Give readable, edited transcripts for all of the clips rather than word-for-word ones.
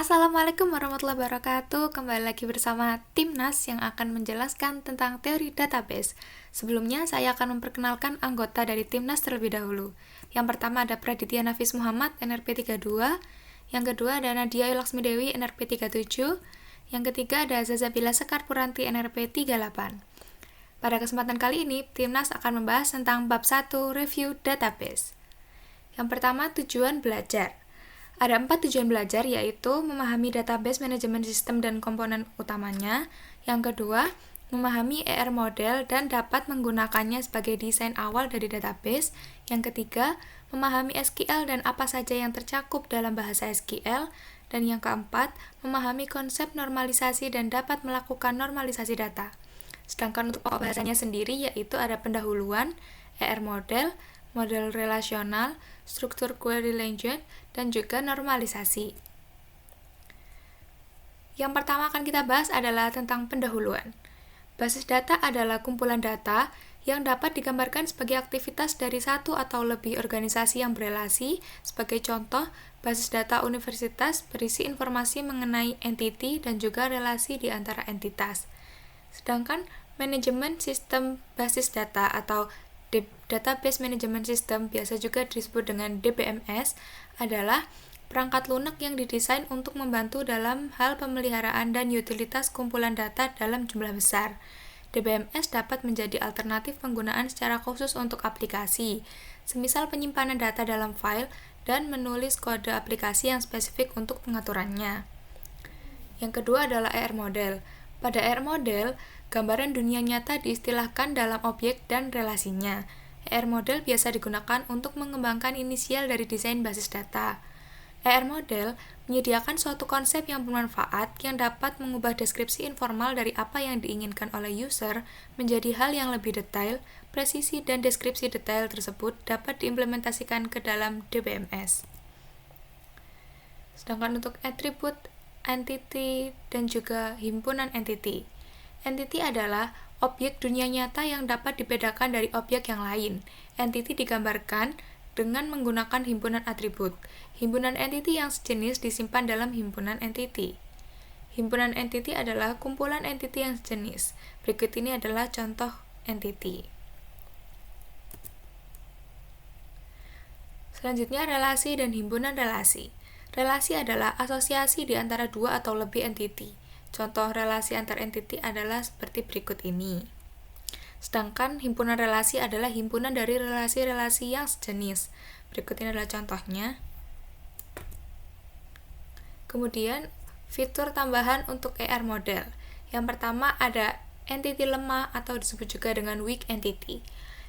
Assalamualaikum warahmatullahi wabarakatuh. Kembali lagi bersama Timnas yang akan menjelaskan tentang teori database. Sebelumnya saya akan memperkenalkan anggota dari Timnas terlebih dahulu. Yang pertama ada Praditya Nafis Muhammad, NRP 32. Yang kedua ada Nadia Laksmi Dewi, NRP 37. Yang ketiga ada Zazabila Sekar Puranti, NRP 38. Pada kesempatan kali ini, Timnas akan membahas tentang bab 1 review database. Yang pertama, tujuan belajar. Ada 4 tujuan belajar, yaitu memahami database manajemen sistem dan komponen utamanya. Yang kedua, memahami ER model dan dapat menggunakannya sebagai desain awal dari database. Yang ketiga, memahami SQL dan apa saja yang tercakup dalam bahasa SQL. Dan yang keempat, memahami konsep normalisasi dan dapat melakukan normalisasi data. Sedangkan untuk pokok bahasanya sendiri yaitu ada pendahuluan, ER model, model relasional, struktur query language, dan juga normalisasi. Yang pertama akan kita bahas adalah tentang pendahuluan. Basis data adalah kumpulan data yang dapat digambarkan sebagai aktivitas dari satu atau lebih organisasi yang berelasi. Sebagai contoh, basis data universitas berisi informasi mengenai entiti dan juga relasi di antara entitas. Sedangkan manajemen sistem basis data atau Database Management System, biasa juga disebut dengan DBMS, adalah perangkat lunak yang didesain untuk membantu dalam hal pemeliharaan dan utilitas kumpulan data dalam jumlah besar. DBMS dapat menjadi alternatif penggunaan secara khusus untuk aplikasi, semisal penyimpanan data dalam file dan menulis kode aplikasi yang spesifik untuk pengaturannya. Yang kedua adalah ER model. Pada ER model, gambaran dunia nyata diistilahkan dalam objek dan relasinya. ER model biasa digunakan untuk mengembangkan inisial dari desain basis data. ER model menyediakan suatu konsep yang bermanfaat yang dapat mengubah deskripsi informal dari apa yang diinginkan oleh user menjadi hal yang lebih detail. Presisi dan deskripsi detail tersebut dapat diimplementasikan ke dalam DBMS. Sedangkan untuk atribut, entity, dan juga himpunan entity. Entity adalah objek dunia nyata yang dapat dibedakan dari objek yang lain. Entity digambarkan dengan menggunakan himpunan atribut. Himpunan entity yang sejenis disimpan dalam himpunan entity. Himpunan entity adalah kumpulan entity yang sejenis. Berikut ini adalah contoh entity. Selanjutnya, relasi dan himpunan relasi. Relasi adalah asosiasi di antara dua atau lebih entity. Contoh relasi antar entity adalah seperti berikut ini. Sedangkan himpunan relasi adalah himpunan dari relasi-relasi yang sejenis. Berikut ini adalah contohnya. Kemudian, fitur tambahan untuk ER model. Yang pertama ada entity lemah atau disebut juga dengan weak entity.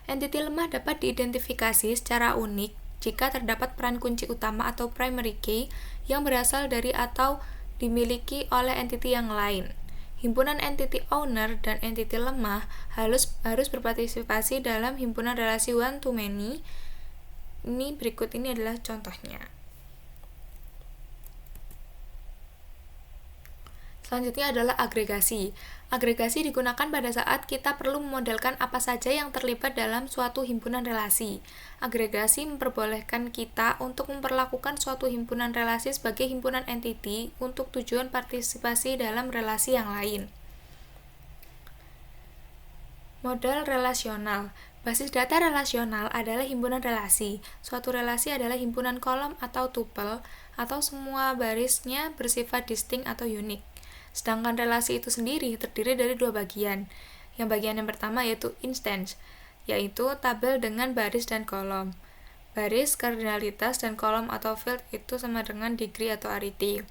Entity lemah dapat diidentifikasi secara unik jika terdapat peran kunci utama atau primary key yang berasal dari atau dimiliki oleh entity yang lain. Himpunan entity owner dan entity lemah harus berpartisipasi dalam himpunan relasi one to many. Berikut ini adalah contohnya. Selanjutnya adalah agregasi. Agregasi digunakan pada saat kita perlu memodelkan apa saja yang terlibat dalam suatu himpunan relasi. Agregasi memperbolehkan kita untuk memperlakukan suatu himpunan relasi sebagai himpunan entity untuk tujuan partisipasi dalam relasi yang lain. Model relasional. Basis data relasional adalah himpunan relasi. Suatu relasi adalah himpunan kolom atau tuple atau semua barisnya bersifat distinct atau unik. Sedangkan relasi itu sendiri terdiri dari dua bagian. Yang bagian yang pertama yaitu instance, yaitu tabel dengan baris dan kolom. Baris, kardinalitas, dan kolom atau field itu sama dengan degree atau arity.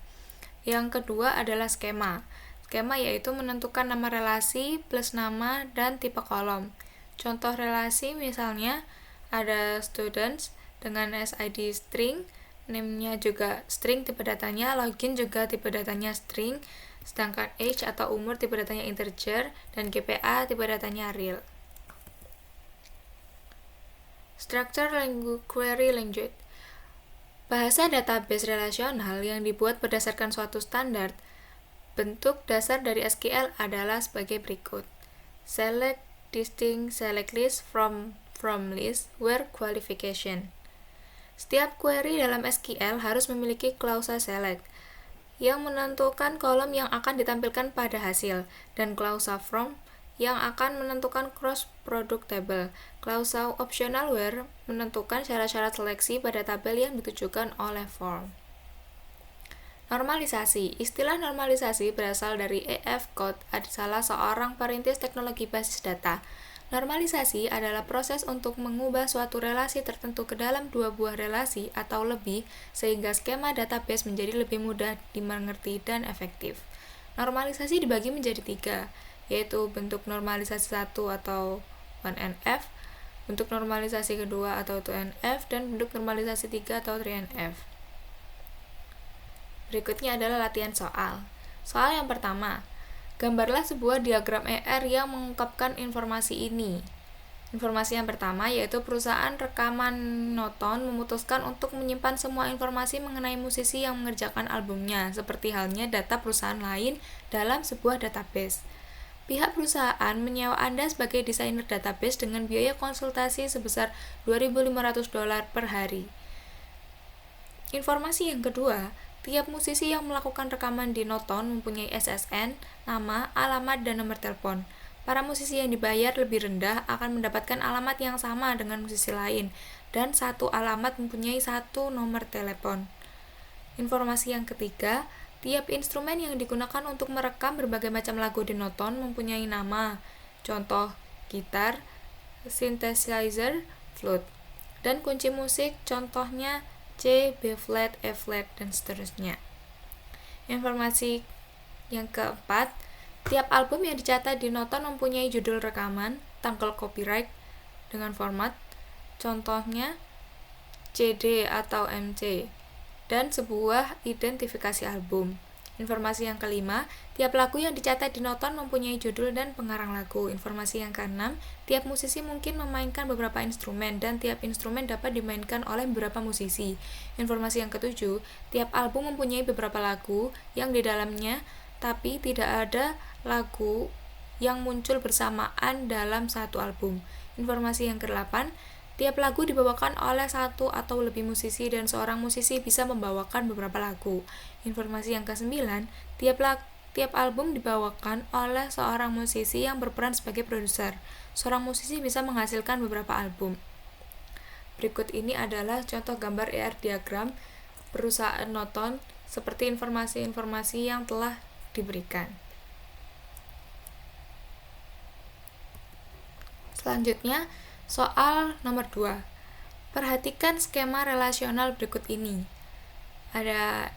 Yang kedua adalah skema. Skema yaitu menentukan nama relasi plus nama dan tipe kolom. Contoh relasi misalnya ada students dengan SID string, name-nya juga string tipe datanya, login juga tipe datanya string, sedangkan age atau umur tipe datanya integer, dan GPA tipe datanya real. Structure Query Language. Bahasa database relasional yang dibuat berdasarkan suatu standar. Bentuk dasar dari SQL adalah sebagai berikut. Select, distinct, select list, from list, where qualification. Setiap query dalam SQL harus memiliki klausa select. yang menentukan kolom yang akan ditampilkan pada hasil, dan klausa from yang akan menentukan cross product table. Klausa optional where menentukan syarat-syarat seleksi pada tabel yang ditujukan oleh form. Normalisasi. Istilah normalisasi berasal dari E.F. Codd, adalah seorang perintis teknologi basis data. Normalisasi adalah proses untuk mengubah suatu relasi tertentu ke dalam dua buah relasi atau lebih, sehingga skema database menjadi lebih mudah dimengerti dan efektif. Normalisasi dibagi menjadi 3, yaitu bentuk normalisasi 1 atau 1NF, bentuk normalisasi kedua atau 2NF, dan bentuk normalisasi 3 atau 3NF. Berikutnya adalah latihan soal. Soal yang pertama, gambarlah sebuah diagram ER yang mengungkapkan informasi ini. Informasi yang pertama yaitu perusahaan rekaman Noton memutuskan untuk menyimpan semua informasi mengenai musisi yang mengerjakan albumnya, seperti halnya data perusahaan lain dalam sebuah database. Pihak perusahaan menyewa Anda sebagai desainer database dengan biaya konsultasi sebesar $2.500 per hari. Informasi yang kedua, tiap musisi yang melakukan rekaman di Noton mempunyai SSN, nama, alamat, dan nomor telepon. Para musisi yang dibayar lebih rendah akan mendapatkan alamat yang sama dengan musisi lain, dan satu alamat mempunyai satu nomor telepon. Informasi yang ketiga, tiap instrumen yang digunakan untuk merekam berbagai macam lagu di Noton mempunyai nama, contoh, gitar, synthesizer, flute, dan kunci musik, contohnya C, B flat, E flat, dan seterusnya. Informasi yang keempat, tiap album yang dicatat di Noton mempunyai judul rekaman, tanggal copyright, dengan format, contohnya CD atau MC, dan sebuah identifikasi album. Informasi yang kelima, tiap lagu yang dicatat di Noton mempunyai judul dan pengarang lagu. Informasi yang keenam, tiap musisi mungkin memainkan beberapa instrumen dan tiap instrumen dapat dimainkan oleh beberapa musisi. Informasi yang ketujuh, tiap album mempunyai beberapa lagu yang di dalamnya, tapi tidak ada lagu yang muncul bersamaan dalam satu album. Informasi yang kedelapan, tiap lagu dibawakan oleh satu atau lebih musisi dan seorang musisi bisa membawakan beberapa lagu. Informasi yang ke-9, tiap album dibawakan oleh seorang musisi yang berperan sebagai produser. Seorang musisi bisa menghasilkan beberapa album. Berikut ini adalah contoh gambar ER diagram perusahaan Noton seperti informasi-informasi yang telah diberikan. Selanjutnya, soal nomor 2. Perhatikan skema relasional berikut ini. Ada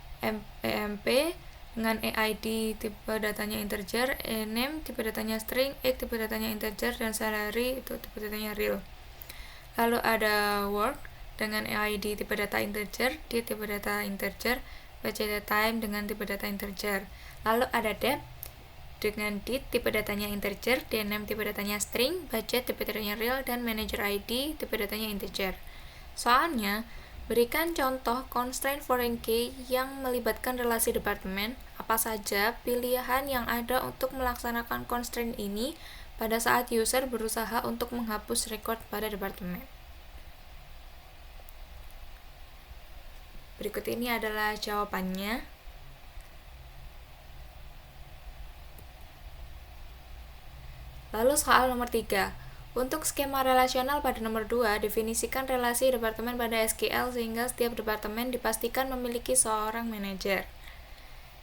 EMP dengan EID tipe datanya integer, ename tipe datanya string, age tipe datanya integer, dan salary itu tipe datanya real. Lalu ada work dengan EID tipe data integer, date tipe data integer, budget time dengan tipe data integer. Lalu ada debt dengan date tipe datanya integer, dname tipe datanya string, budget tipe datanya real, dan manager ID tipe datanya integer. Soalnya, berikan contoh constraint foreign key yang melibatkan relasi departemen. Apa saja pilihan yang ada untuk melaksanakan constraint ini pada saat user berusaha untuk menghapus record pada departemen. Berikut ini adalah jawabannya. Lalu soal nomor 3. Untuk skema relasional pada nomor 2, definisikan relasi departemen pada SQL sehingga setiap departemen dipastikan memiliki seorang manajer.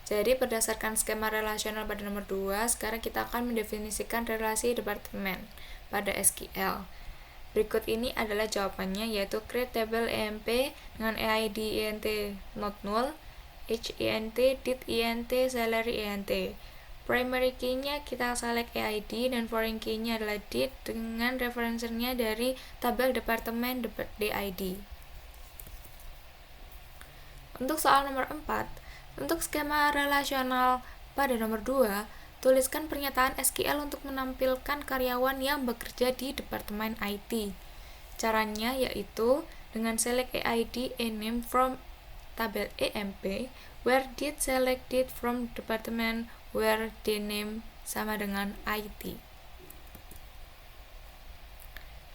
Jadi berdasarkan skema relasional pada nomor 2, sekarang kita akan mendefinisikan relasi departemen pada SQL. Berikut ini adalah jawabannya, yaitu create table EMP dengan EID INT not null, age INT, date INT, salary INT. Primary key-nya kita select EID dan foreign key-nya adalah date dengan referensinya dari tabel departemen DID. Untuk soal nomor 4, untuk skema relasional pada nomor 2, tuliskan pernyataan SQL untuk menampilkan karyawan yang bekerja di departemen IT. Caranya yaitu dengan select EID ename from tabel EMP, where did select date from department where the name sama dengan IT.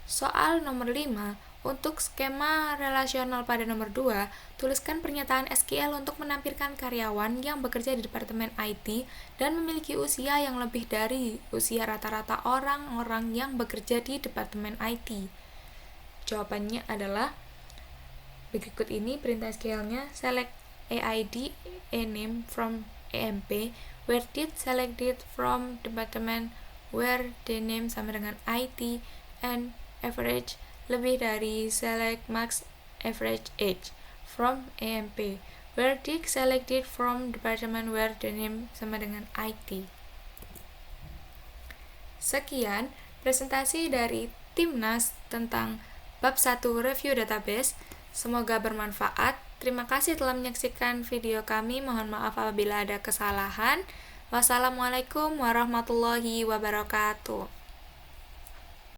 Soal nomor 5, Untuk skema relasional pada nomor 2, tuliskan pernyataan SQL untuk menampilkan karyawan yang bekerja di Departemen IT dan memiliki usia yang lebih dari usia rata-rata orang-orang yang bekerja di Departemen IT. Jawabannya adalah berikut ini perintah SQL-nya: select AID, a name from EMP, where did selected from department, where the name sama dengan IT, and average lebih dari select max average age from EMP, where did selected from department, where the name sama dengan IT. Sekian presentasi dari Timnas tentang bab 1 review database. Semoga bermanfaat. Terima kasih telah menyaksikan video kami. Mohon maaf apabila ada kesalahan. Wassalamualaikum warahmatullahi wabarakatuh.